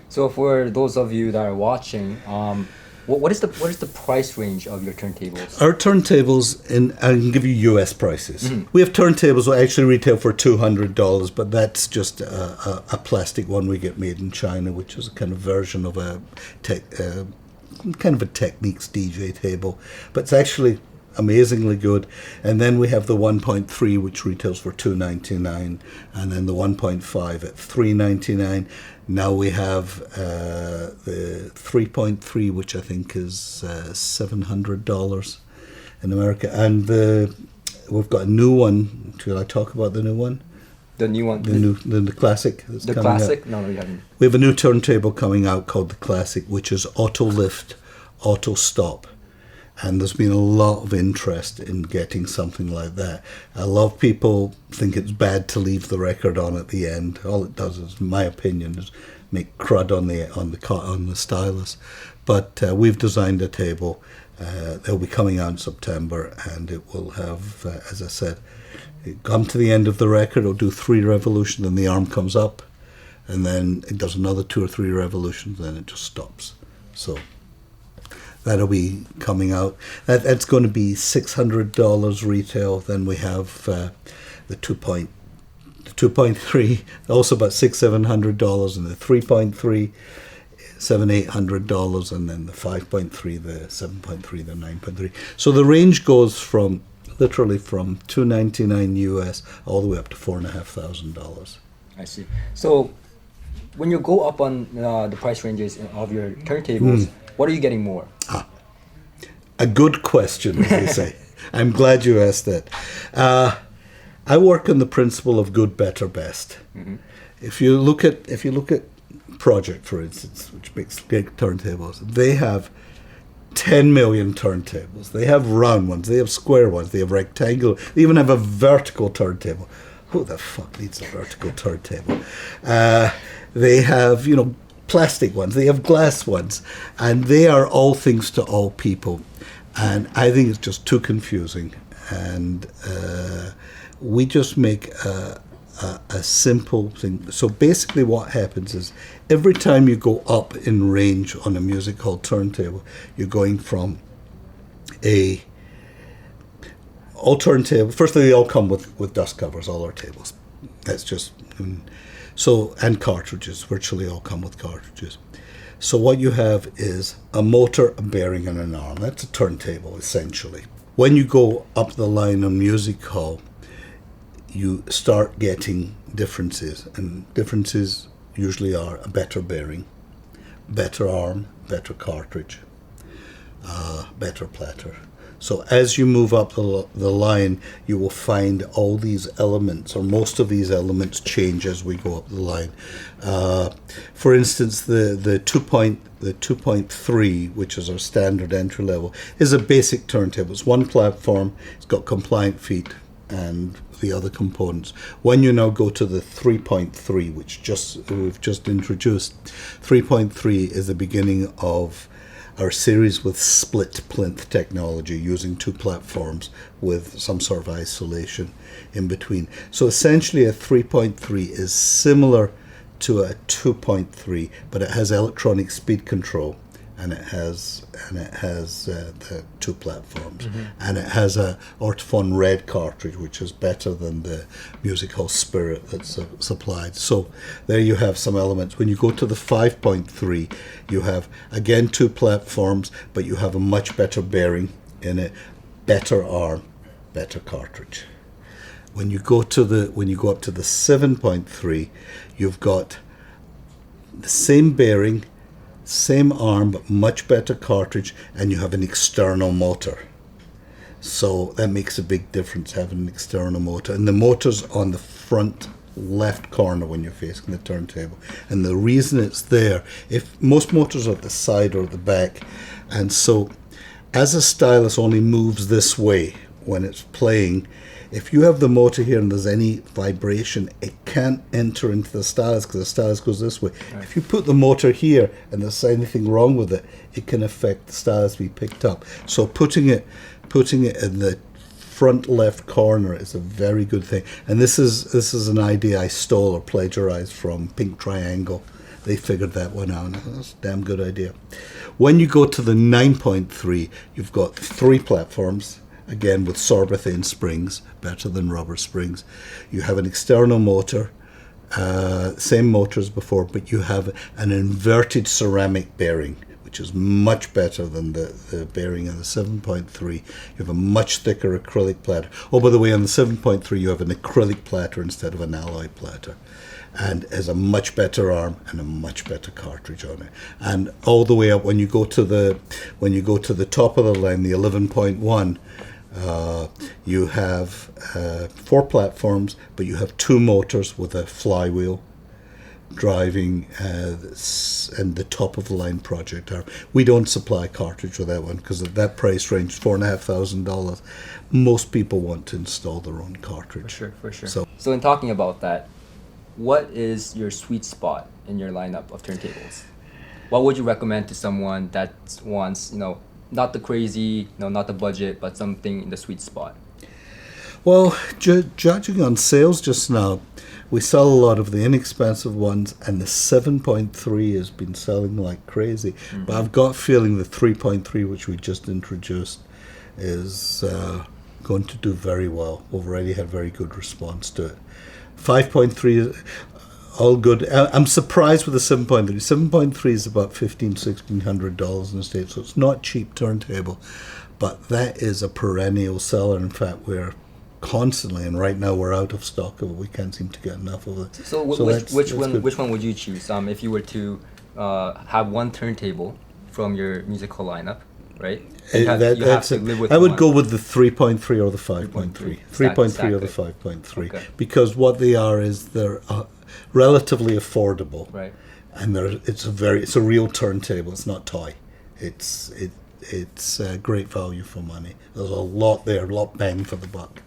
So for those of you that are watching, what is the price range of your turntables? Our turntables, I can give you US prices. Mm-hmm. We have turntables that actually retail for $200, but that's just a plastic one we get made in China, which is a kind of version of kind of a Techniques DJ table. But it's actually amazingly good. And then we have the 1.3, which retails for $299, and then the 1.5 at $399. Now we have the 3.3, which I think is $700 in America, and we've got a new one. Should I talk about the new one? The new one, The classic. The classic? Out. No, you haven't. We have a new turntable coming out called the Classic, which is auto lift, auto stop. And there's been a lot of interest in getting something like that. A lot of people think it's bad to leave the record on at the end. All it does is, in my opinion, is make crud on the stylus. But we've designed a table. They'll be coming out in September, and it will have, as I said, come to the end of the record. It'll do 3 revolutions, and the arm comes up, and then it does another 2 or 3 revolutions, then it just stops. So that'll be coming out. That's going to be $600 retail. Then we have the 2.3, also about $600-700, and the 3.3, $700-800, and then the 5.3, the 7.3, the 9.3. So the range goes from literally from $299 US all the way up to $4,500. I see. So when you go up on the price ranges of your turntables, what are you getting more? A good question, as they say. I'm glad you asked that. I work on the principle of good, better, best. Mm-hmm. If you look at Project, for instance, which makes big turntables, they have 10 million turntables. They have round ones, they have square ones, they have rectangular, they even have a vertical turntable. Who the fuck needs a vertical turntable? They have, plastic ones, they have glass ones, and they are all things to all people. And I think it's just too confusing. And we just make a simple thing. So basically what happens is every time you go up in range on a music hall turntable, you're going from all turntable. Firstly, they all come with dust covers, all our tables. That's just, and cartridges, virtually all come with cartridges. So what you have is a motor, a bearing, and an arm. That's a turntable, essentially. When you go up the line on music hall, you start getting differences, and differences usually are a better bearing, better arm, better cartridge, better platter. So as you move up the line, you will find all these elements, or most of these elements, change as we go up the line. For instance, the 2.3, which is our standard entry level, is a basic turntable. It's one platform. It's got compliant feet and the other components. When you now go to the 3.3, which we've just introduced, 3.3 is the beginning of our series with split plinth technology, using 2 platforms with some sort of isolation in between. So essentially a 3.3 is similar to a 2.3, but it has electronic speed control, and it has the 2 platforms, and it has a Ortophon Red cartridge, which is better than the Music Hall Spirit that's supplied. So there you have some elements. When you go to the 5.3, you have again 2 platforms, but you have a much better bearing in it, better arm, better cartridge. When you go up to the 7.3, you've got the same bearing, same arm, but much better cartridge, and you have an external motor. So that makes a big difference, having an external motor. And the motor's on the front left corner when you're facing the turntable. And the reason it's there, if most motors are at the side or the back, and so as a stylus only moves this way when it's playing, if you have the motor here and there's any vibration, it can't enter into the stylus because the stylus goes this way. Right. If you put the motor here and there's anything wrong with it, it can affect the stylus to be picked up. So putting it in the front left corner is a very good thing. And this is an idea I stole or plagiarized from Pink Triangle. They figured that one out. That's a damn good idea. When you go to the 9.3, you've got 3 platforms, again with sorbethane springs, better than rubber springs. You have an external motor, same motor as before, but you have an inverted ceramic bearing, which is much better than the bearing in the 7.3. You have a much thicker acrylic platter. Oh, by the way, on the 7.3 you have an acrylic platter instead of an alloy platter, and has a much better arm and a much better cartridge on it. And all the way up, when you go to the top of the line, the 11.1, you have 4 platforms, but you have 2 motors with a flywheel driving and the top of the line project arm. We don't supply cartridge with that one because at that price range, $4,500, most people want to install their own cartridge. For sure. So in talking about that, what is your sweet spot in your lineup of turntables? What would you recommend to someone that wants, not the crazy, not the budget, but something in the sweet spot? Well, judging on sales just now, we sell a lot of the inexpensive ones, and the 7.3 has been selling like crazy. Mm-hmm. But I've got a feeling the 3.3, which we just introduced, is going to do very well. We've already had very good response to it. 5.3, all good. I'm surprised with the 7.3. 7.3 is about $1,500-$1,600 in the States, so it's not cheap turntable, but that is a perennial seller. In fact, we're constantly, and right now we're out of stock of it. We can't seem to get enough of it. So which one would you choose if you were to have one turntable from your musical lineup, right? You have to live with I would one. go with the 3.3 or the 5.3. 3.3 or the 5.3. Okay. Because what they are is they're relatively affordable. Right. And it's a real turntable. It's not toy. It's great value for money. There's a lot there, a lot bang for the buck.